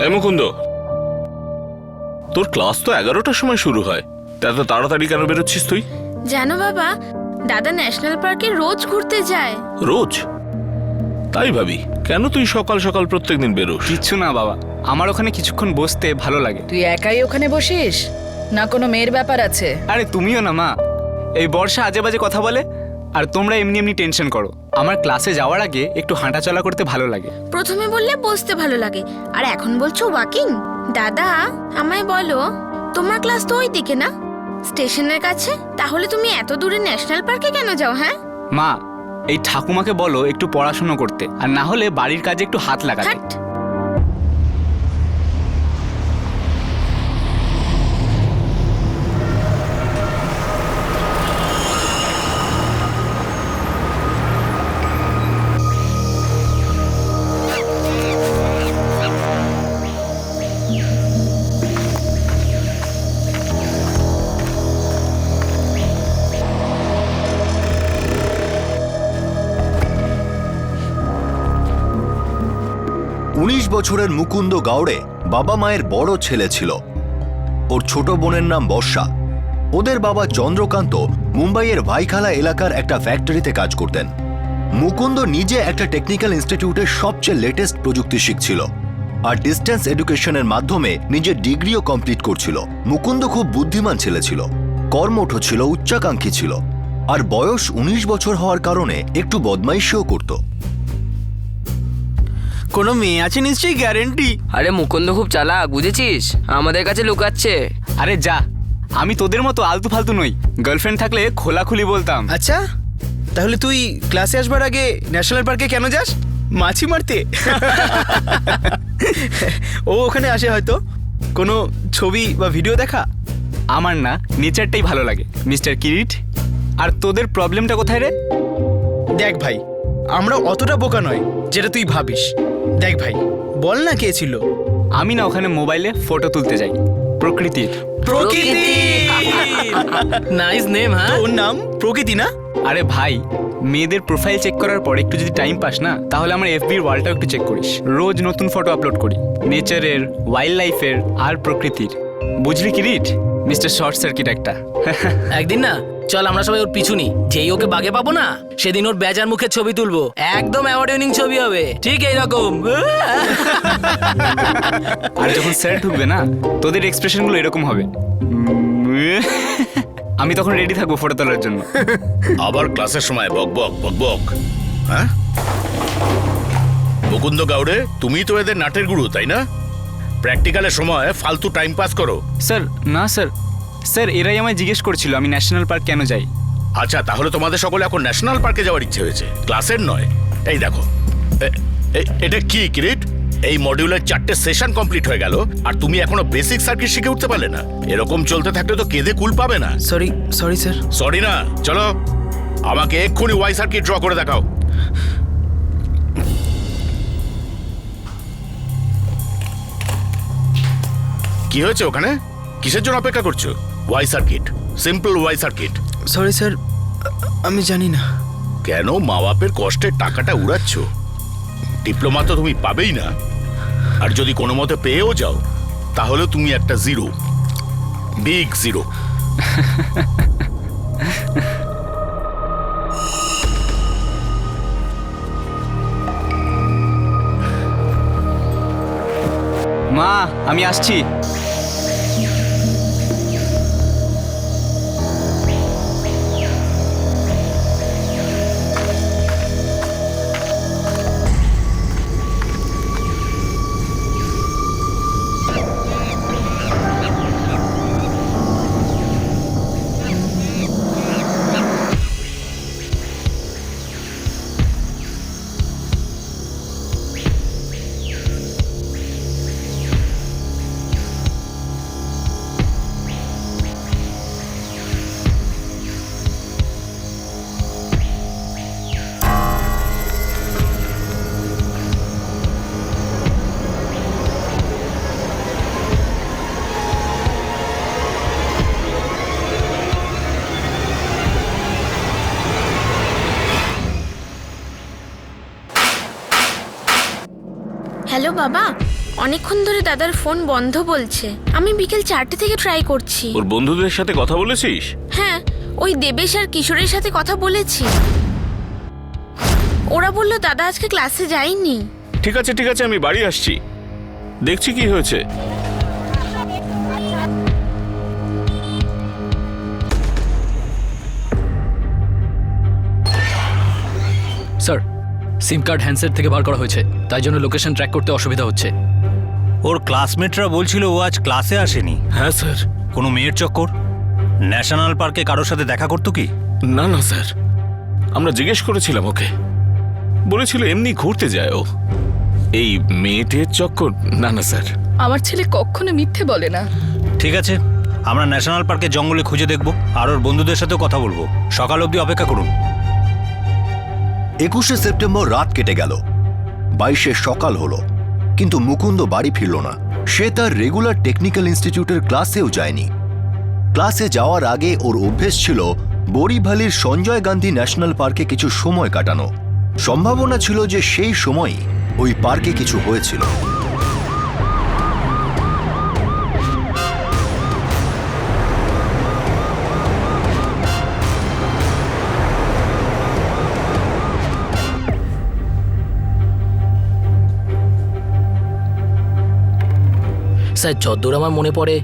মুকুন্দ, তোর ক্লাস তো 11টার সময় শুরু হয়, এত তাড়াতাড়ি কেন বেরোচ্ছিস তুই? জানো বাবা, দাদা ন্যাশনাল পার্কে রোজ ঘুরতে যায়। রোজ? তাই ভাবি, কেন তুই সকাল সকাল প্রত্যেকদিন বেরোস? কিচ্ছু না বাবা, আমার ওখানে কিছুক্ষণ বসতে ভালো লাগে। তুই একাই ওখানে বসিস না কোনো মেয়ের ব্যাপার আছে? আরে তুমিও না মা, এই বর্ষা আজে বাজে কথা বলে আর তোমরা এমনি এমনি টেনশন করো। আমার ক্লাসে যাওয়ার আগে একটু হাঁটাচলা করতে ভালো লাগে। প্রথমে বললে বসতে ভালো লাগে, আর এখন বলছো ওয়াকিং। দাদা আমায় বলো, তোমার ক্লাস তো ওই দিকে না, স্টেশনের কাছে, তাহলে তুমি এত দূরে ন্যাশনাল পার্কে কেন যাও? হ্যাঁ মা, এই ঠাকুমাকে বলো একটু পড়াশোনা করতে, আর না হলে বাড়ির কাজে একটু হাত লাগাতে। হাট। 19 বছরের মুকুন্দ গাওড়ে বাবা মায়ের বড় ছেলে ছিল। ওর ছোট বোনের নাম বর্ষা। ওদের বাবা চন্দ্রকান্ত মুম্বাইয়ের ভাইখালা এলাকার একটা ফ্যাক্টরিতে কাজ করতেন। মুকুন্দ নিজে একটা টেকনিক্যাল ইনস্টিটিউটের সবচেয়ে লেটেস্ট প্রযুক্তি শিখছিল, আর ডিস্টেন্স এডুকেশনের মাধ্যমে নিজের ডিগ্রিও কমপ্লিট করছিল। মুকুন্দ খুব বুদ্ধিমান ছেলে ছিল, কর্মঠ ছিল, উচ্চাকাঙ্ক্ষী ছিল, আর বয়স 19 বছর হওয়ার কারণে একটু বদমাইশিও করত। কোনো মেয়ে আছে নিশ্চয়ই, গ্যারেন্টি। আরে মুকুন্দ খুব চালাক, বুঝেছিস? আমাদের কাছে লুকাচ্ছে। আরে যা, আমি তোদের মতো আলতু ফালতু নই। গার্লফ্রেন্ড থাকলে খোলাখুলি বলতাম। আচ্ছা, তাহলে তুই ক্লাসে আসবার আগে ন্যাশনাল পার্কে কেন যাস? মাছি মারতে? ও ওখানে আসে হয়তো কোনো ছবি বা ভিডিও দেখা। আমার না নেচারটাই ভালো লাগে মিস্টার কিরিট। আর তোদের প্রবলেমটা কোথায় রে? দেখ ভাই, আমরা অতটা বোকা নয় যেটা তুই ভাবিস। দেখ ভাই, বল না কে ছিল? আমি না ওখানে মোবাইলে ফটো তুলতে যাই প্রকৃতির। প্রকৃতি। Nice name. হ্যাঁ, তোর নাম প্রকৃতি না? আরে ভাই, মেয়েদের প্রোফাইল চেক করার পর একটু যদি টাইম পাস না, তাহলে আমার এফবির ওয়ালটাও একটু চেক করিস। রোজ নতুন ফটো আপলোড করি, নেচারের, ওয়াইল্ড লাইফের আর প্রকৃতির। বুঝলি কিরিট, মিস্টার শর্ট সার্কিট একটা। একদিন না চল আমরা সবাই ওর পিছু নিই, যেই ওকে বাগে পাবো না সেদিন ওর বেজার মুখের ছবি তুলবো, একদম অ্যাওয়ার্ড উইনিং ছবি হবে, ঠিক এইরকম। আর যখন স্যার ঢুকবে না, তোদের এক্সপ্রেশনগুলো এরকম হবে। আমি তখন রেডি থাকবো ফটো তোলার জন্য। আবার ক্লাসের সময় বক বক বক বক। হ্যাঁ মুকুন্দ গাউড়ে, তুমি তো এদের নাটের গুরু, তাই না? প্র্যাকটিক্যালের সময় ফালতু টাইম পাস করো। স্যার না স্যার, স্যার এরাই আমায় জিজ্ঞেস করছিল আমি ন্যাশনাল পার্ক কেন যাই। আচ্ছা, তাহলে তোমাদের সকলে এখন ন্যাশনাল পার্কে যাওয়ার ইচ্ছে হয়েছে, ক্লাসের নয়। এই দেখো, এটা কি কিরিট? এই মডিউলের 4টে সেশন কমপ্লিট হয়ে গেল, আর তুমি এখনো বেসিক সার্কিট শিখে উঠতে পারলে না। এরকম চলতে থাকলে তো কেঁদে কুল পাবে না। Sorry sir. সরি না, চলো আমাকে এক্ষুনি ওয়াই সার্কিট ড্র করে দেখাও। কি হয়েছে ওখানে? কিসের জন্য অপেক্ষা করছো? Y circuit, simple Y circuit. Sorry sir, আমি জানি না। কেন মা বাপের কষ্টের টাকাটা উড়াচ্ছ? ডিপ্লোমা তো তুমি পাবেই না, আর যদি কোনো মতে পেয়েও যাও তাহলে তুমি একটা জিরো, বিগ জিরো। মা, আমি আসছি। হ্যালো বাবা, অনেকক্ষণ ধরে দাদার ফোন বন্ধ বলছে। আমি বিকেল 4টে থেকে ট্রাই করছি। ওর বন্ধুদের সাথে কথা বলেছিস? হ্যাঁ, ওই দেবেশ আর কিশোরের সাথে কথা বলেছি। ওরা বলল দাদা আজকে ক্লাসে যায়নি। ঠিক আছে ঠিক আছে, আমি বাড়ি আসছি, দেখছি কি হয়েছে। স্যার, সিম কার্ড হ্যান্ডসেট থেকে বার করা হয়েছে, তাই জন্য লোকেশন ট্র্যাক করতে অসুবিধা হচ্ছে। ওর ক্লাসমেটরা বলছিল ও আজ ক্লাসে আসেনি। হ্যাঁ স্যার। কোনো মেয়ের চক্কর? ন্যাশনাল পার্কে কারোর সাথে দেখা করতো কি? না না স্যার, আমরা জিজ্ঞেস করেছিলাম ওকে, বলেছিল এমনি ঘুরতে যায় ও। এই মেয়েটের চক্কর না না স্যার। আমার ছেলে কখনো মিথ্যে বলে না। ঠিক আছে, আমরা ন্যাশনাল পার্কে জঙ্গলে খুঁজে দেখব আর ওর বন্ধুদের সাথেও কথা বলবো। সকাল অবধি অপেক্ষা করুন। 21শে সেপ্টেম্বর রাত কেটে গেল, 22শে সকাল হলো, কিন্তু মুকুন্দ বাড়ি ফিরল না। সে তার রেগুলার টেকনিক্যাল ইনস্টিটিউটের ক্লাসেও যায়নি। ক্লাসে যাওয়ার আগে ওর অভ্যেস ছিল বরিভালির সঞ্জয় গান্ধী ন্যাশনাল পার্কে কিছু সময় কাটানো। সম্ভাবনা ছিল যে সেই সময়ই ওই পার্কে কিছু হয়েছিল। স্যার, যতদূর আমার মনে পড়ে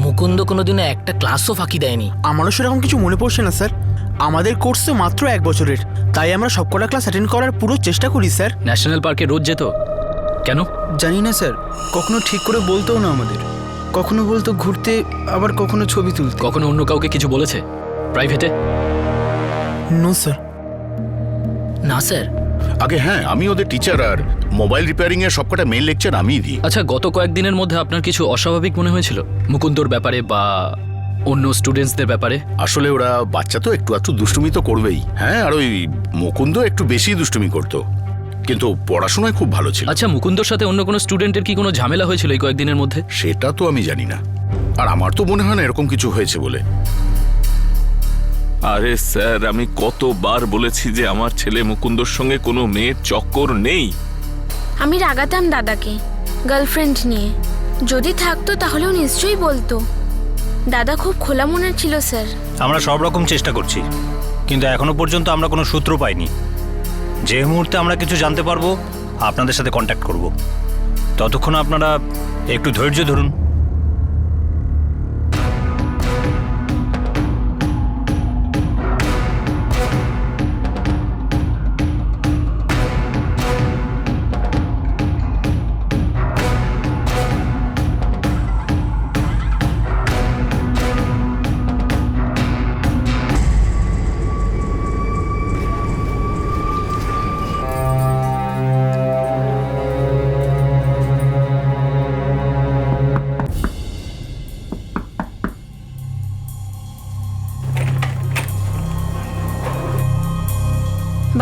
মুকুন্দ কোনোদিনও একটা ক্লাসও ফাঁকি দেয়নি। আমারও সেরকম কিছু মনে পড়ছে না স্যার। আমাদের কোর্স তো মাত্র 1 বছরের, তাই আমরা সবকটা ক্লাস অ্যাটেন্ড করার পুরো চেষ্টা করি স্যার। ন্যাশনাল পার্কে রোজ যেত কেন? জানি না স্যার, কখনো ঠিক করে বলতেও না আমাদের। কখনো বলতো ঘুরতে, আবার কখনো ছবি তুলতে। কখনো অন্য কাউকে কিছু বলেছে প্রাইভেটে? No sir. না স্যার। আগে হ্যাঁ, আমি ওদের টিচার, আর মোবাইল রিপেয়ারিং এর সবকটা মেইন লেকচার আমিই দিই। আচ্ছা, গত কয়েকদিনের মধ্যে আপনার কিছু অস্বাভাবিক মনে হয়েছিল মুকুন্দর ব্যাপারে বা অন্য স্টুডেন্টসদের ব্যাপারে? আসলে ওরা বাচ্চা তো একটু একটু দুষ্টুমি তো করবেই। হ্যাঁ, আর ওই মুকুন্দ একটু বেশি দুষ্টুমি করতো, কিন্তু পড়াশোনায় খুব ভালো ছিল। আচ্ছা, মুকুন্দর সাথে অন্য কোনো স্টুডেন্টের কি কোনো ঝামেলা হয়েছিল এই কয়েকদিনের মধ্যে? সেটা তো আমি জানি না, আর আমার তো মনে হয় না এরকম কিছু হয়েছে বলে। আরে স্যার, আমি কতবার বলেছি যে আমার ছেলে মুকুন্দর সঙ্গে কোনো মেয়ের চক্কর নেই। আমি রাগাতাম দাদাকে গার্লফ্রেন্ড নিয়ে। যদি থাকতো তাহলেও নিশ্চয়ই বলতো। দাদা খুব খোলা মনের ছিল স্যার। আমরা সব রকম চেষ্টা করছি, কিন্তু এখনো পর্যন্ত আমরা কোনো সূত্র পাইনি। যে মুহূর্তে আমরা কিছু জানতে পারবো আপনাদের সাথে কন্ট্যাক্ট করব। ততক্ষণ আপনারা একটু ধৈর্য ধরুন।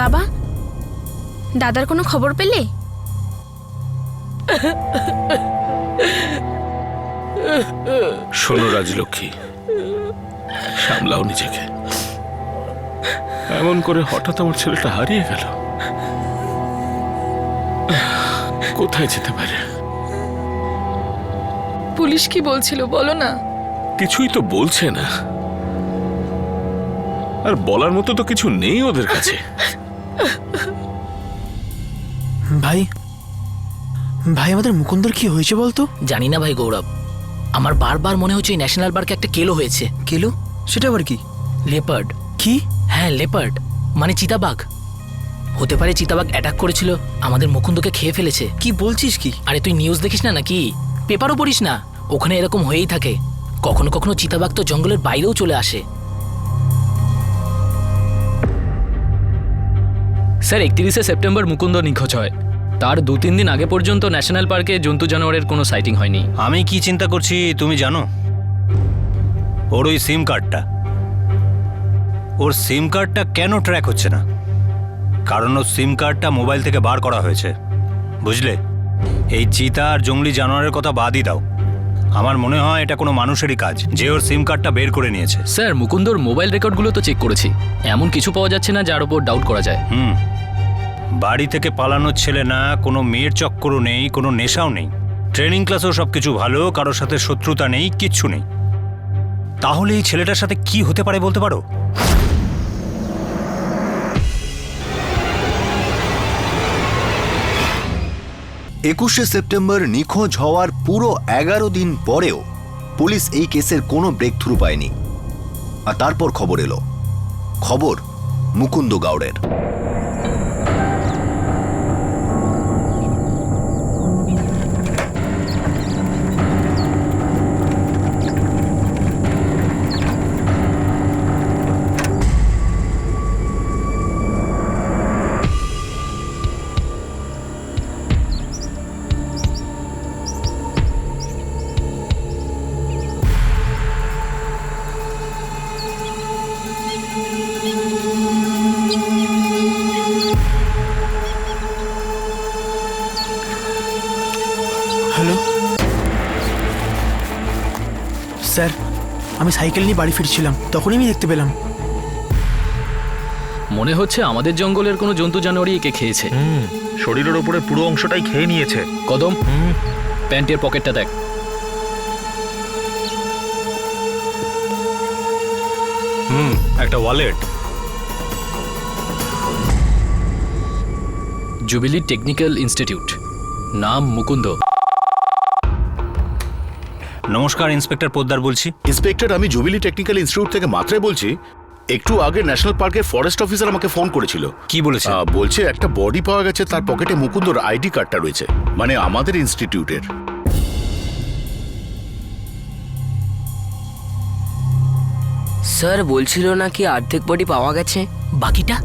বাবা, দাদার কোনো খবর পেলে? শোনো রাজলক্ষ্মী, সামলাও নিজেকে। এমন করে হঠাৎ আমার ছেলেটা হারিয়ে গেল, কোথায় যেতে পারে? পুলিশ কি বলছিল বলো না। কিছুই তো বলছে না, আর বলার মতো তো কিছু নেই ওদের কাছে। ভাই, আমাদের মুকুন্দর কি হয়েছে বলতো? জানি না ভাই গৌরব, আমার বারবার মনে হচ্ছে ন্যাশনাল পার্কে একটা কেলো হয়েছে। কেলো? সেটা আবার কি? লেপার্ড। কি? হ্যাঁ, লেপার্ড মানে চিতাবাঘ। হতে পারে চিতাবাঘ অ্যাটাক করেছিল, আমাদের মুকুন্দকে খেয়ে ফেলেছে। কি বলছিস কি? আরে তুই নিউজ দেখিস না নাকি? পেপারও পড়িস না? ওখানে এরকম হয়েই থাকে। কখনো কখনো চিতাবাঘ তো জঙ্গলের বাইরেও চলে আসে। স্যার, 31শে সেপ্টেম্বর মুকুন্দ নিখোঁজ হয়। তার 2-3 দিন আগে পর্যন্ত ন্যাশনাল পার্কে জন্তু জানোয়ারের কোনো সাইটিং হয়নি। আমি কি চিন্তা করছি তুমি জানো? ওর ওই সিম কার্ডটা, ওর সিম কার্ডটা কেন ট্র্যাক হচ্ছে না? কারণ ওর সিম কার্ডটা মোবাইল থেকে বার করা হয়েছে, বুঝলে? এই চিতা আর জঙ্গলি জানোয়ারের কথা বাদই দাও, আমার মনে হয় এটা কোনো মানুষেরই কাজ যে ওর সিম কার্ডটা বের করে নিয়েছে। স্যার, মুকুন্দর মোবাইল রেকর্ডগুলো তো চেক করেছি, এমন কিছু পাওয়া যাচ্ছে না যার উপর ডাউট করা যায়। বাড়ি থেকে পালানোর ছেলে না, কোনো মেয়ের চক্করও নেই, কোনো নেশাও নেই, ট্রেনিং ক্লাসেও সবকিছু ভালো, কারোর সাথে শত্রুতা নেই, কিচ্ছু নেই। তাহলে এই ছেলেটার সাথে কি হতে পারে বলতে পারো? একুশে সেপ্টেম্বর নিখোঁজ হওয়ার পুরো 11 দিন পরেও পুলিশ এই কেসের কোনো ব্রেক থ্রু পায়নি। আর তারপর খবর এলো, খবর মুকুন্দ গাউড়ের। হ্যালো স্যার, আমি সাইকেল নিয়ে বাড়ি ফিরছিলাম, তখনই আমি দেখতে পেলাম। মনে হচ্ছে আমাদের জঙ্গলের কোনো জন্তু জানোয়ারই একে খেয়েছে। শরীরের ওপরে পুরো অংশটাই খেয়ে নিয়েছে। কদম, প্যান্টের পকেটটা দেখ। একটা ওয়ালেট। জুবিলি টেকনিক্যাল ইনস্টিটিউট, নাম মুকুন্দ। নমস্কার, ইন্সপেক্টর পোদ্দার বলছি। ইন্সপেক্টর, আমি জুবিলি টেকনিক্যাল ইনস্টিটিউট থেকে মাত্রাই বলছি। একটু আগে ন্যাশনাল পার্কের ফরেস্ট অফিসার আমাকে ফোন করেছিল। কি বলেছে? বলছে একটা বডি পাওয়া গেছে, তার পকেটে মুকুন্দর আইডি কার্ডটা রয়েছে, মানে আমাদের ইনস্টিটিউটের। স্যার বলছিল নাকি অর্ধেক বডি পাওয়া গেছে, বাকিটা?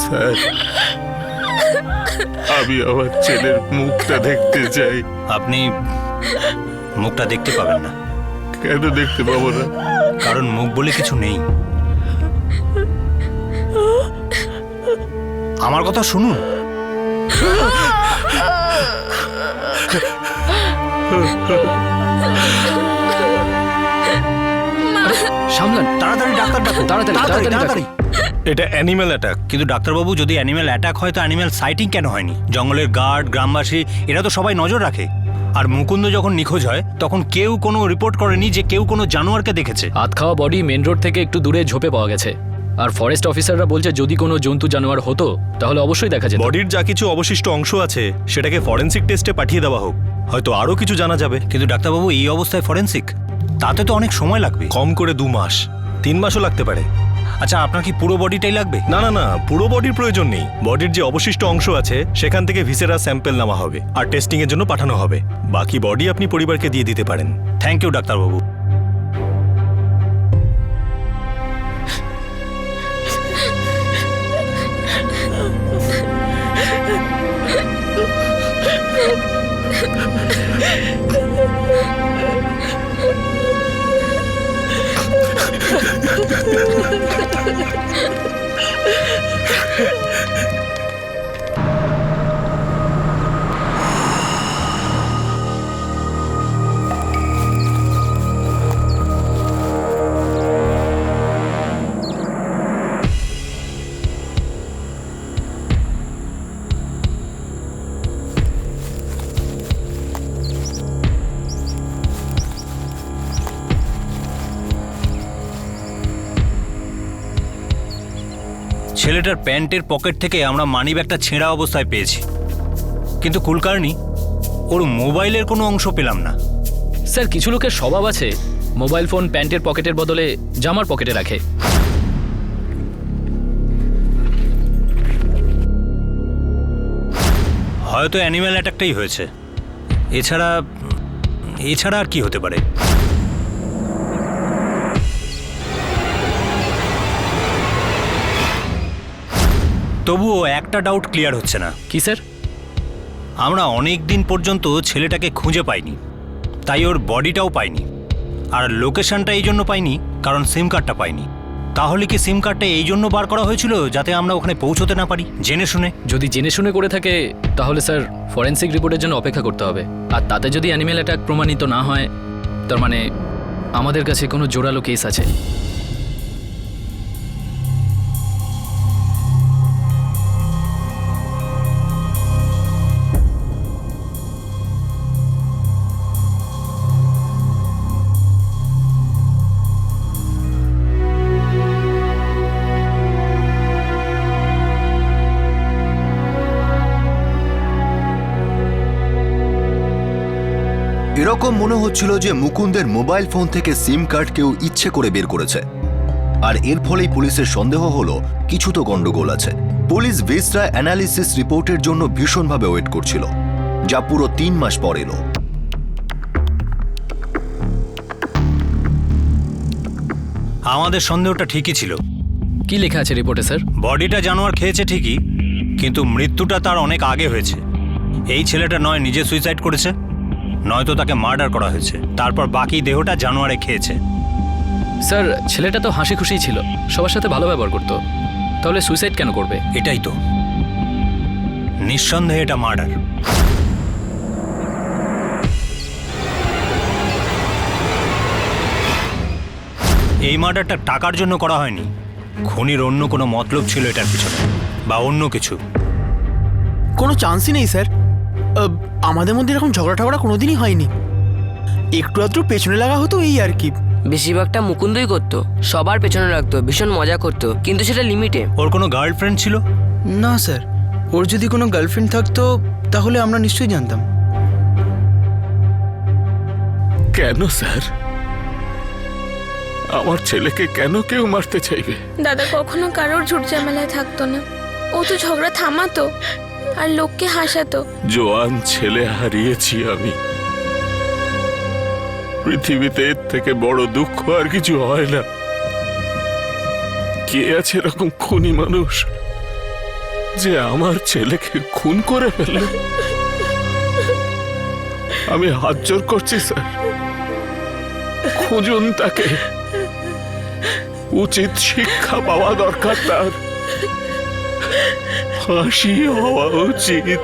স্যার, আমি আমার ছেলের মুখটা দেখতে চাই। আপনি মুখটা দেখতে পাবেন না। কেন দেখতে পাবো না? কারণ মুখ বলে কিছু নেই। আমার কথা শুনুন। সামলান, তাড়াতাড়ি ডাক্তার ডাকুন, তাড়াতাড়ি। এটা অ্যানিম্যাল অ্যাটাক। কিন্তু ডাক্তারবাবু, যদি অ্যানিম্যাল অ্যাটাক হয় তো অ্যানিম্যাল সাইটিং কেন হয়নি? জঙ্গলের গার্ড, গ্রামবাসী এরা তো সবাই নজর রাখে। আর মুকুন্দ যখন নিখোঁজ হয় তখন কেউ কোনো রিপোর্ট করেনি যে কেউ কোনো জানোয়ারকে দেখেছে। হাত খাওয়া বডি মেন রোড থেকে একটু দূরে ঝোপে পাওয়া গেছে। আর ফরেস্ট অফিসাররা বলছে যদি কোনো জন্তু জানোয়ার হতো তাহলে অবশ্যই দেখা যেত। বডির যা কিছু অবশিষ্ট অংশ আছে সেটাকে ফরেনসিক টেস্টে পাঠিয়ে দেওয়া হোক, হয়তো আরো কিছু জানা যাবে। কিন্তু ডাক্তারবাবু, এই অবস্থায় ফরেনসিক, তাতে তো অনেক সময় লাগবে। কম করে 2 মাস, 3 মাসও লাগতে পারে। আচ্ছা, আপনার কি পুরো বডিটাই লাগবে? না না না, পুরো বডির প্রয়োজন নেই। বডির যে অবশিষ্ট অংশ আছে সেখান থেকে ভিসেরা স্যাম্পল নেওয়া হবে আর টেস্টিং এর জন্য পাঠানো হবে। বাকি বডি আপনি পরিবারকে দিয়ে দিতে পারেন। থ্যাংক ইউ ডাক্তারবাবু। ছেলেটার প্যান্টের পকেট থেকে আমরা মানিব্যাগটা ছেঁড়া অবস্থায় পেয়েছি, কিন্তু কুলকার্নি ওর মোবাইলের কোনো অংশ পেলাম না। স্যার, কিছু লোকের স্বভাব আছে মোবাইল ফোন প্যান্টের পকেটের বদলে জামার পকেটে রাখে। হয়তো অ্যানিম্যাল অ্যাটাকটাই হয়েছে। এছাড়া আর কি হতে পারে? তবুও একটা ডাউট ক্লিয়ার হচ্ছে না। কি স্যার? আমরা অনেক দিন পর্যন্ত ছেলেটাকে খুঁজে পাইনি, তাই ওর বডিটাও পাইনি। আর লোকেশনটা এই জন্য পাইনি কারণ সিম কার্ডটা পাইনি। তাহলে কি সিম কার্ডটা এই জন্য বার করা হয়েছিল যাতে আমরা ওখানে পৌঁছতে না পারি জেনে শুনে? যদি জেনে শুনে করে থাকে তাহলে স্যার ফরেন্সিক রিপোর্টের জন্য অপেক্ষা করতে হবে। আর তাতে যদি অ্যানিমেল অ্যাটাক প্রমাণিত না হয়, তার মানে আমাদের কাছে কোনো জোরালো কেস আছে। এরকম মনে হচ্ছিল যে মুকুন্দের মোবাইল ফোন থেকে সিম কার্ড কেউ ইচ্ছে করে বের করেছে, আর এর ফলেই পুলিশের সন্দেহ হলো কিছু তো গন্ডগোল আছে। পুলিশ ভিসরা অ্যানালিসিস রিপোর্টের জন্য ভীষণভাবে ওয়েট করছিল, যা পুরো 3 মাস পর এলো। আমাদের সন্দেহটা ঠিকই ছিল। কি লেখা আছে রিপোর্টে স্যার? বডিটা জানোয়ার খেয়েছে ঠিকই, কিন্তু মৃত্যুটা তার অনেক আগে হয়েছে। এই ছেলেটা নয় নিজে সুইসাইড করেছে, নয়তো তাকে মার্ডার করা হয়েছে, তারপর বাকি দেহটা জানোয়ারে খেয়েছে। স্যার ছেলেটা তো হাসি খুশিই ছিল, সবার সাথে ভালো ব্যবহার করতো, তাহলে সুইসাইড কেন করবে? এটাই তো, নিঃসন্দেহে এটা মার্ডার। এই মার্ডারটা টাকার জন্য করা হয়নি, খুনির অন্য কোনো মতলব ছিল এটার পিছনে, বা অন্য কিছু। কোনো চান্সই নেই স্যার, আমাদের মধ্যে এরকম ঝগড়া টগড়া কোনোদিনই হয়নি। একটু আধটু পেছনে লাগা হতো এই আর কি। বেশিরভাগটা মুকুন্দই করতো, সবার পেছনে রাখতো, ভীষণ মজা করতো, কিন্তু সেটা লিমিটে। ওর কোনো গার্লফ্রেন্ড ছিল? না স্যার, ওর যদি কোনো গার্লফ্রেন্ড থাকতো তাহলে আমরা নিশ্চয়ই জানতাম। কেন স্যার? আমার ছেলেকে কেন কেউ মারতে চাইবে? দাদা কখনো কারোর ঝুট ঝামেলায় থাকতো না, ও তো ঝগড়া থামাতো আর লোককে হাসাতো। জোয়ান ছেলে হারিয়েছি আমি। পৃথিবীতে এর থেকে বড় দুঃখ আর কিছু হয় না। কে আছে এরকম খুনি মানুষ যে আমার ছেলেকে খুন করে ফেলল? আমি হাত জোর করছি স্যার, খুঁজুন তাকে, উচিত শিক্ষা পাওয়া দরকার, তার ফাঁসি হওয়া উচিত।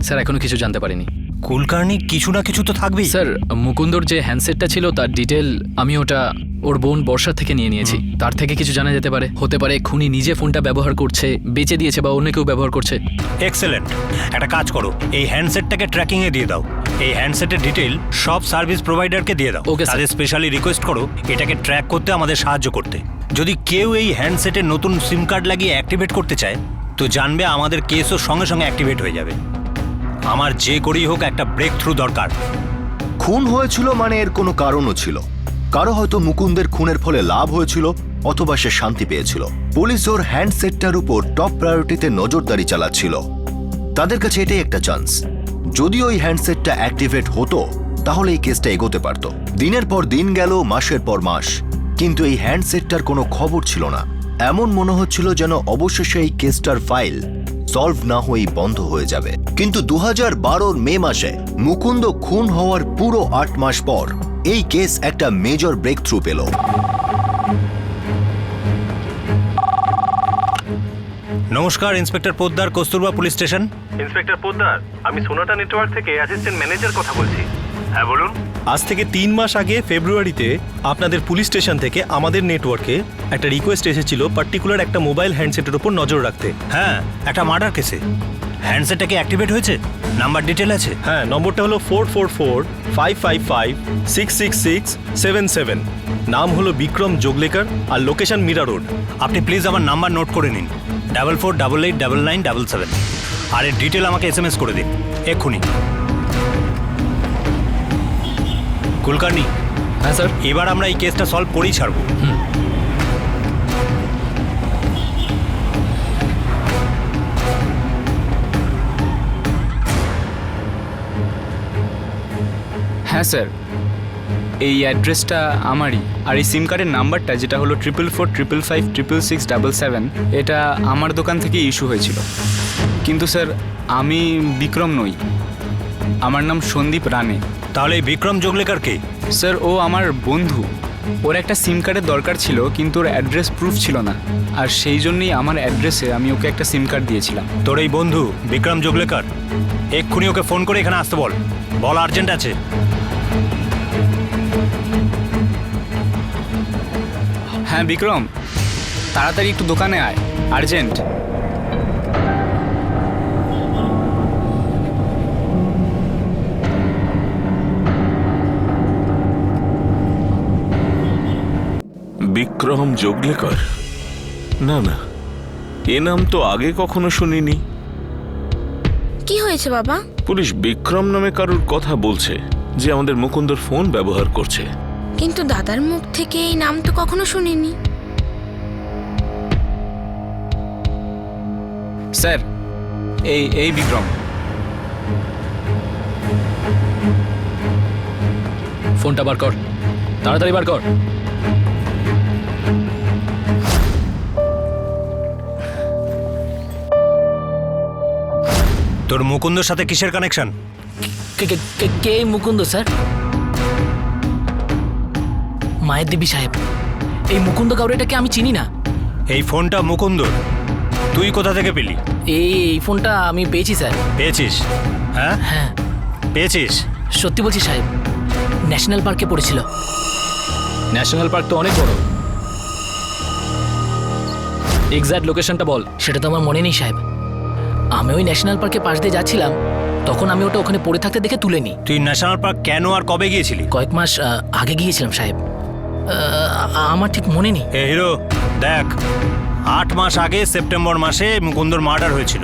স্যার এখনো কিছু জানতে পারিনি। কুলকার্নি কিছু না কিছু তো থাকবেই। স্যার মুকুন্দর যে হ্যান্ডসেটটা ছিল তার ডিটেল আমি ওটা ওর বোন বর্ষার থেকে নিয়ে নিয়েছি, তার থেকে কিছু জানা যেতে পারে। হতে পারে খুনি নিজে ফোনটা ব্যবহার করছে, বেচে দিয়েছে, বা অন্য কেউ ব্যবহার করছে। এক্সেলেন্ট, একটা কাজ করো, এই হ্যান্ডসেটটাকে ট্র্যাকিংয়ে দিয়ে দাও। এই হ্যান্ডসেটের ডিটেল সব সার্ভিস প্রোভাইডারকে দিয়ে দাও। Okay sir. তাদের স্পেশালি রিকোয়েস্ট করো এটাকে ট্র্যাক করতে আমাদের সাহায্য করতে। যদি কেউ এই হ্যান্ডসেটে নতুন সিম কার্ড লাগিয়ে অ্যাক্টিভেট করতে চায় তো জানবে আমাদের কেসও সঙ্গে সঙ্গে অ্যাক্টিভেট হয়ে যাবে। আমার যে করেই হোক একটা ব্রেক থ্রু দরকার। খুন হয়েছিল মানে এর কোনো কারণও ছিল। কারো হয়তো মুকুন্দের খুনের ফলে লাভ হয়েছিল, অথবা সে শান্তি পেয়েছিল। পুলিশ ওর হ্যান্ডসেটটার উপর টপ প্রায়োরিটিতে নজরদারি চালাচ্ছিল। তাদের কাছে এটাই একটা চান্স। যদি ওই হ্যান্ডসেটটা অ্যাক্টিভেট হতো তাহলে এই কেসটা এগোতে পারত। দিনের পর দিন গেল, মাসের পর মাস, কিন্তু এই হ্যান্ডসেটটার কোনো খবর ছিল না। এমন মনে হচ্ছিল যেন অবশেষে এই কেসটার ফাইল সলভ না হয়েই বন্ধ হয়ে যাবে। কিন্তু 2012 মে মাসে মুকুন্দ খুন হওয়ার পুরো 8 মাস পর এই কেস একটা মেজর ব্রেক থ্রু পেল। নমস্কার, inspector Poddar, Kasturba police station. Inspector Poddar, আমি সোনাটা নেটওয়ার্ক থেকে অ্যাসিস্ট্যান্ট ম্যানেজার কথা বলছি। হ্যাঁ বলুন। আজ থেকে 3 মাস আগে ফেব্রুয়ারিতে আপনাদের পুলিশ স্টেশন থেকে আমাদের নেটওয়ার্কে একটা রিকোয়েস্ট এসেছিল পার্টিকুলার একটা মোবাইল হ্যান্ডসেটের উপর নজর রাখতে। হ্যাঁ, একটা মার্ডার কেসে হ্যান্ডসেটটা কি অ্যাক্টিভেট হয়েছে? নাম্বার ডিটেল আছে? হ্যাঁ, নম্বরটা হলো 444-555-66677। নাম হলো বিক্রম যোগলেকার আর লোকেশন মীরা রোড। আপনি প্লিজ আমার নাম্বার নোট করে নিন, 44889977, আর এর ডিটেল আমাকে SMS করে দিন এক্ষুনি। কুলকার্নি। হ্যাঁ স্যার। এবার আমরা এই কেসটা সলভ করেই ছাড়বো। হ্যাঁ স্যার, এই অ্যাড্রেসটা আমারই, আর এই সিম কার্ডের নাম্বারটা যেটা হলো 44455667, এটা আমার দোকান থেকে ইস্যু হয়েছিল। কিন্তু স্যার আমি বিক্রম নই, আমার নাম সন্দীপ রানে। তাহলে এই বিক্রম যোগলেকার কে? স্যার ও আমার বন্ধু, ওর একটা সিম কার্ডের দরকার ছিল কিন্তু ওর অ্যাড্রেস প্রুফ ছিল না, আর সেই জন্যই আমার অ্যাড্রেসে আমি ওকে একটা সিম কার্ড দিয়েছিলাম। তোর এই বন্ধু বিক্রম যোগলেকার, এক্ষুনি ওকে ফোন করে এখানে আসতে বল, বল আর্জেন্ট আছে। হ্যাঁ বিক্রম, তাড়াতাড়ি একটু দোকানে আয়, আর্জেন্ট। বিক্রম যোগলেকর? না না, এ নাম তো আগে কখনো শুনিনি। কি হয়েছে বাবা? পুলিশ বিক্রম নামে কারুর কথা বলছে যে আমাদের মুকুন্দর ফোন ব্যবহার করছে। কিন্তু দাদার মুখ থেকে এই নাম তো কখনো শুনিনি। স্যার এই বিক্রম। ফোনটা বার কর, তাড়াতাড়ি বার কর। তোর মুকুন্দর সাথে কিসের কানেকশন? কে মুকুন্দ স্যার? মায়ের দেবী সাহেব, এই মুকুন্দ কাউরেটাকে আমি চিনি না। এই ফোনটা মুকুন্দর, তুই কোথা থেকে পেলি? এই ফোনটা আমি পেয়েছি স্যার। পেয়েছিস? হ্যাঁ হ্যাঁ পেয়েছিস? সত্যি বলছি সাহেব, ন্যাশনাল পার্কে পড়েছিল। ন্যাশনাল পার্ক তো অনেক বড়, এক্স্যাক্ট লোকেশনটা বল। সেটা তো আমার মনে নেই সাহেব। আমি ওই ন্যাশনাল পার্কের পাশ দিয়ে যাচ্ছিলাম, তখন আমি ওটা ওখানে পড়ে থাকতে দেখে তুলে নিই। তুই ন্যাশনাল পার্ক কেন আর কবে গিয়েছিলি? কয়েক মাস আগে গিয়েছিলাম সাহেব, আমার ঠিক মনে নেই। এ হিরো দেখ, 8 মাস আগে সেপ্টেম্বর মাসে মুকুন্দর মার্ডার হয়েছিল,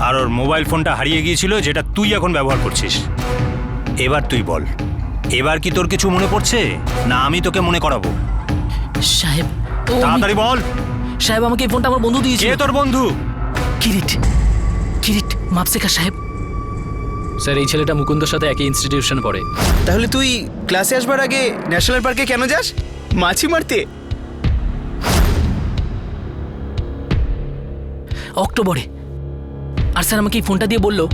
আর ওর মোবাইল ফোনটা হারিয়ে গিয়েছিল, যেটা তুই এখন ব্যবহার করছিস। এবার তুই বল, এবার কি তোর কিছু মনে পড়ছে, না আমি তোকে মনে করাবো? সাহেব তাড়াতাড়ি বল। সাহেব আমাকে এই ফোনটা আমার বন্ধু দিয়েছে। কে তোর বন্ধু? কিরিট মাপসেকা সাহেব। স্যার এই ছেলেটা মুকুন্দর সাথে একই ইনস্টিটিউশনে পড়ে। তাহলে তুই ক্লাসে আসবার আগে ন্যাশনাল পার্কে কেন যাস? মাছি মারতে? অক্টোবরে। আর স্যার আমাকে এই ফোনটা দিয়ে বললো,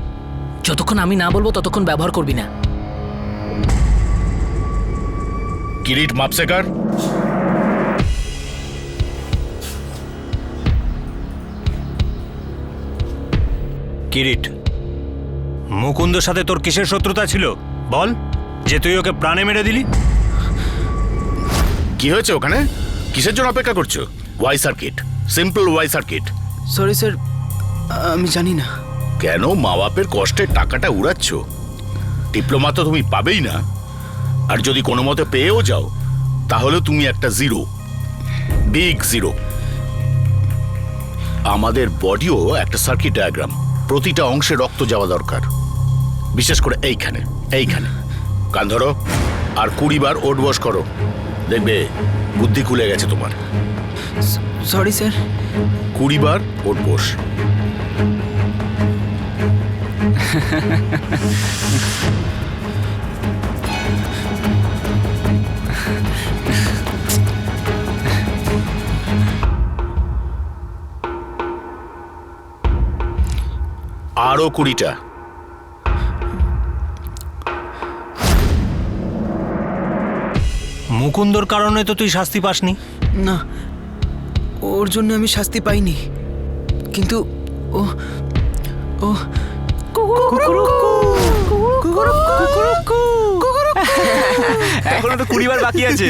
যতক্ষণ আমি না বলবো ততক্ষণ ব্যবহার করবি না। কিরিট মাপসেকার, কিরিট, মুকুন্দর সাথে তোর কিসের শত্রুতা ছিল বল, যে তুই ওকে প্রাণে মেরে দিলি? কি হয়েছে ওখানে? কিসের জন্য অপেক্ষা করছো? Y circuit, simple Y circuit. Sorry sir, আমি জানি না। কেন মা বাপের কষ্টের টাকাটা উড়াচ্ছ? ডিপ্লোমা তো তুমি পাবেই না, আর যদি কোনো মতে পেয়েও যাও তাহলে তুমি একটা জিরো, বিগ জিরো। আমাদের বডিও একটা সার্কিট ডায়াগ্রাম, প্রতিটা অংশে রক্ত যাওয়া দরকার, বিশেষ করে এইখানে এইখানে। কান ধরো আর 20 বার ওট বস করো, দেখবে বুদ্ধি খুলে গেছে তোমার। Sorry sir. 20 বার ওট বস। আরো 20টা। মুকুন্দর কারণে তো তুই শাস্তি পাসনি। না, ওর জন্য আমি শাস্তি পাইনি, কিন্তু ও ও এখনো তো 20 বার বাকি আছে।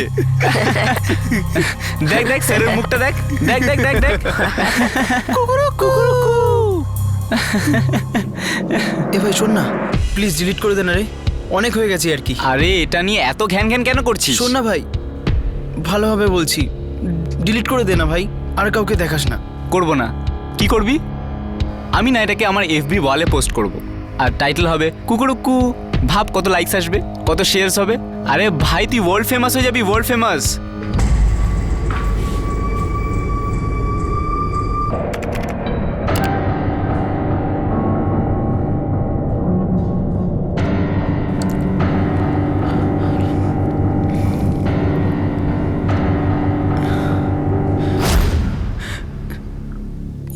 দেখ দেখ স্যারের মুখটা দেখ, দেখ দেখ দেখ দেখ। এ ভাই শোন না, প্লিজ ডিলিট করে দে না রে, অনেক হয়ে গেছে আর কি। আরে এটা নিয়ে এত ঘ্যান ঘ্যান কেন করছিস? শোন না ভাই, ভালোভাবে বলছি, ডিলিট করে দে না ভাই, আর কাউকে দেখাস না। করব না। কি করবি? আমি না এটাকে আমার FB ওয়ালে পোস্ট করব, আর টাইটেল হবে কুকুরুক্কু। ভাব কত লাইকস আসবে, কত শেয়ারস হবে। আরে ভাই তুই ওয়ার্ল্ড ফেমাস হয়ে যাবি, ওয়ার্ল্ড ফেমাস।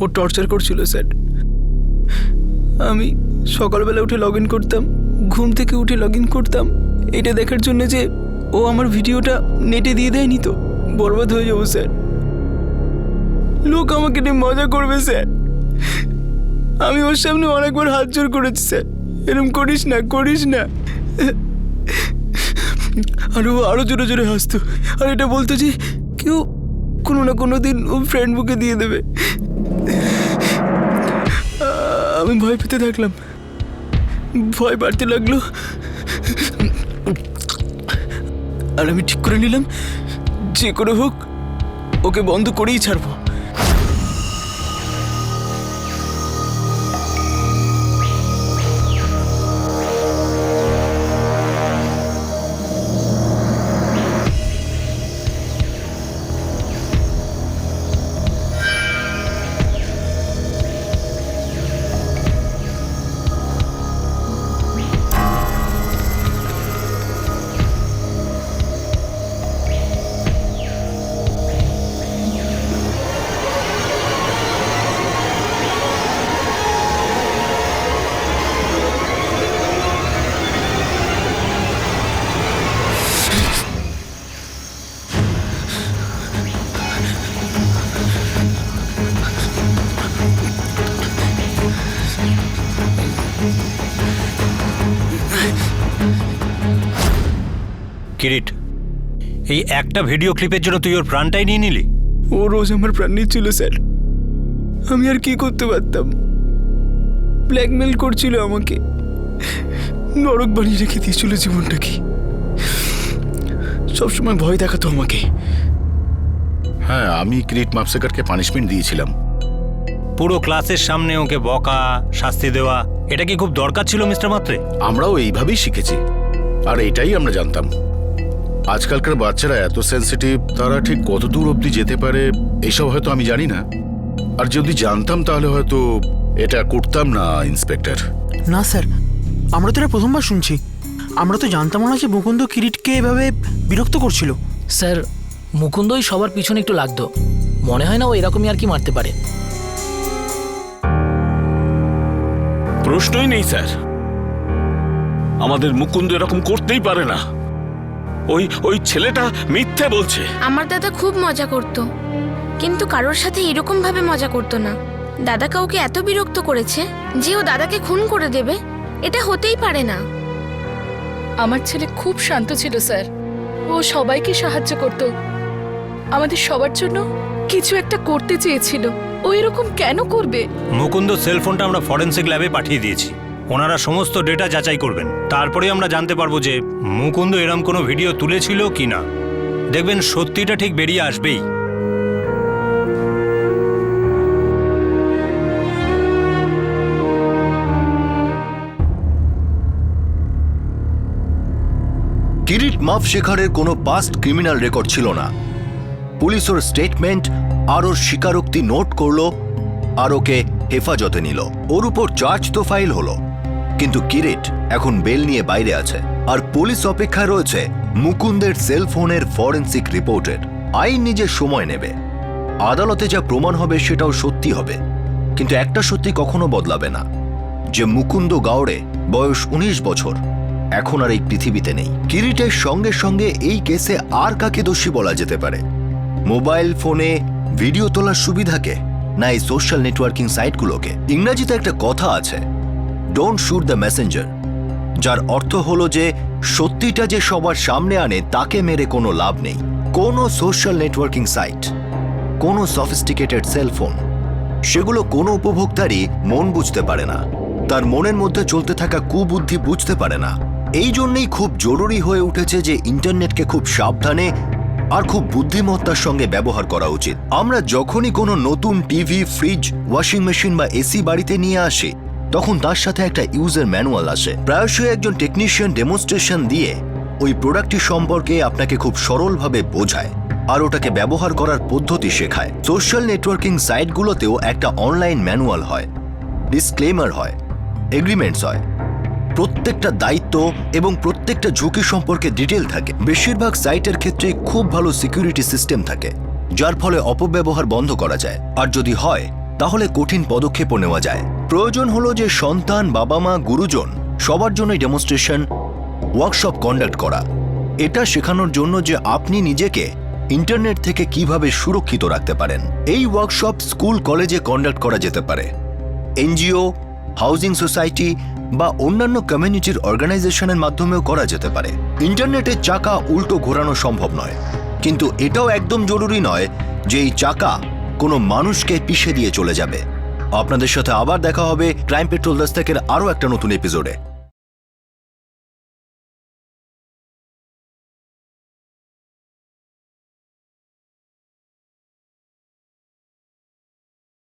ও টর্চার করছিল স্যার। আমি সকালবেলা উঠে লগ ইন করতাম, ঘুম থেকে উঠে লগ ইন করতাম এটা দেখার জন্য যে ও আমার ভিডিওটা নেটে দিয়ে দেয়নি তো বরবাদ হয়ে যাবো স্যার। লোক আমাকে নিয়ে মজা করবে স্যার। আমি ওর সামনে অনেকবার হাত জোর করেছি স্যার, এরকম করিস না করিস না। আর ও আরো জোরে জোরে হাসতো আর এটা বলতো যে কেউ কোনো না কোনো দিন ও ফ্রেন্ড বুকে দিয়ে দেবে। আমি ভয় পেতে থাকলাম, ভয় বাড়তে লাগলো আর আমি ঠিক করে নিলাম যে করে হোক ওকে বন্ধ করেই ছাড়বো। কিরিট, এই একটা ভিডিও ক্লিপের জন্য তুই ওর প্রাণটাই নিয়ে নিলি? ও রোজ আমার প্রাণ নিচ্ছিল স্যার, আমি আর কি করতে পারতাম। ব্ল্যাকমেল করছিল আমাকে, নরক বানিয়ে রেখে দিয়েছিল জীবনটাকে, সবসময় ভয় দেখাতো আমাকে। হ্যাঁ, আমি কিরিট মাপসেকারকে পানিশমেন্ট দিয়েছিলাম। পুরো ক্লাসের সামনে ওকে বকা, শাস্তি দেওয়া, এটা কি খুব দরকার ছিল মিস্টার মাত্রে? আমরাও এইভাবেই শিখেছি আর এটাই আমরা জানতাম। আজকালকার বাচ্চারা এত সেন্সিটিভ, তারা ঠিক কত দূর অবধি যেতে পারে এসব হয়তো আমি জানি না। আর যদি জানতাম তাহলে হয়তো এটা করতাম না ইন্সপেক্টর। না স্যার, আমরা তো এটা প্রথমবার শুনছি। আমরা তো জানতাম না যে মুকুন্দ কিরিটকে এভাবে বিরক্ত করছিল। স্যার, মুকুন্দই সবার পিছনে একটু লাগতো, মনে হয় না ও এরকমই আর কি মারতে পারে। প্রশ্নই নেই স্যার, আমাদের মুকুন্দ এরকম করতেই পারে না। ওই ছেলেটা মিথ্যে বলছে। আমার দাদা খুব মজা করত, কিন্তু কারোর সাথে এরকম ভাবে মজা করতো না। দাদা কাউকে এত বিরক্ত করেছে যে ও দাদাকে খুন করে দেবে, এটা হতেই পারে না। আমার ছেলে খুব শান্ত ছিল স্যার, ও সবাইকে সাহায্য করত, আমাদের সবার জন্য কিছু একটা করতে চেয়েছিল। ও এরকম কেন করবে? মুকুন্দ সেলফোনটা আমরা ফরেনসিক ল্যাবে পাঠিয়ে দিয়েছি, ওনারা সমস্ত ডেটা যাচাই করবেন, তারপরে আমরা জানতে পারবো যে মুকুন্দ এরম কোনো ভিডিও তুলেছিল কি না। দেখবেন সত্যিটা ঠিক বেরিয়ে আসবেই। কিরিট মাপশেখারের কোনো পাস্ট ক্রিমিনাল রেকর্ড ছিল না। পুলিশ ওর স্টেটমেন্ট আর ওর স্বীকারোক্তি নোট করলো আর ওকে হেফাজতে নিল। ওর উপর চার্জ তো ফাইল হলো, কিন্তু কিরিট এখন বেল নিয়ে বাইরে আছে আর পুলিশ অপেক্ষায় রয়েছে মুকুন্দের সেলফোনের ফরেনসিক রিপোর্টের। আইন নিজের সময় নেবে, আদালতে যা প্রমাণ হবে সেটাও সত্যি হবে, কিন্তু একটা সত্যি কখনো বদলাবে না, যে মুকুন্দ গাওড়ে বয়স 19 বছর এখন আর এই পৃথিবীতে নেই। কিরিটের সঙ্গে সঙ্গে এই কেসে আর কাকে দোষী বলা যেতে পারে? মোবাইল ফোনে ভিডিও তোলার সুবিধাকে, না এই সোশ্যাল নেটওয়ার্কিং সাইটগুলোকে? ইংরেজিতে একটা কথা আছে, ডোন্ট শুট দ্য মেসেঞ্জার, যার অর্থ হলো যে সত্যিটা যে সবার সামনে আনে তাকে মেরে কোনো লাভ নেই। কোনো সোশ্যাল নেটওয়ার্কিং সাইট, কোনো সফিস্টিকেটেড সেলফোন, সেগুলো কোনো উপভোক্তারই মন বুঝতে পারে না, তার মনের মধ্যে চলতে থাকা কুবুদ্ধি বুঝতে পারে না। এই জন্যই খুব জরুরি হয়ে উঠেছে যে ইন্টারনেটকে খুব সাবধানে আর খুব বুদ্ধিমত্তার সঙ্গে ব্যবহার করা উচিত। আমরা যখনই কোনো নতুন টিভি, ফ্রিজ, ওয়াশিং মেশিন বা এসি বাড়িতে নিয়ে আসি, তখন তার সাথে একটা ইউজার ম্যানুয়াল আসে। প্রায়শই একজন টেকনিশিয়ান ডেমনস্ট্রেশন দিয়ে ওই প্রোডাক্টটি সম্পর্কে আপনাকে খুব সরলভাবে বোঝায় আর ওটাকে ব্যবহার করার পদ্ধতি শেখায়। সোশ্যাল নেটওয়ার্কিং সাইটগুলোতেও একটা অনলাইন ম্যানুয়াল হয়, ডিসক্লেমার হয়, এগ্রিমেন্টস হয়, প্রত্যেকটা দায়িত্ব এবং প্রত্যেকটা ঝুঁকি সম্পর্কে ডিটেল থাকে। বেশিরভাগ সাইটের ক্ষেত্রে খুব ভালো সিকিউরিটি সিস্টেম থাকে, যার ফলে অপব্যবহার বন্ধ করা যায়। আর যদি হয় তাহলে কঠিন পদক্ষেপও নেওয়া যায়। প্রয়োজন হলো যে সন্তান, বাবা মা, গুরুজন সবার জন্যই ডেমনস্ট্রেশন ওয়ার্কশপ কন্ডাক্ট করা। এটা শেখানোর জন্য যে আপনি নিজেকে ইন্টারনেট থেকে কিভাবে সুরক্ষিত রাখতে পারেন। এই ওয়ার্কশপ স্কুল, কলেজে কন্ডাক্ট করা যেতে পারে, এনজিও, হাউজিং সোসাইটি বা অন্যান্য কমিউনিটির অর্গানাইজেশনের মাধ্যমেও করা যেতে পারে। ইন্টারনেটের চাকা উল্টো ঘোরানো সম্ভব নয়, কিন্তু এটাও একদম জরুরি নয় যে এই চাকা কোনো মানুষকে পিষে দিয়ে চলে যাবে। আপনাদের সাথে আবার দেখা হবে ক্রাইম পেট্রোল দস্তকের আরও একটা নতুন এপিসোডে।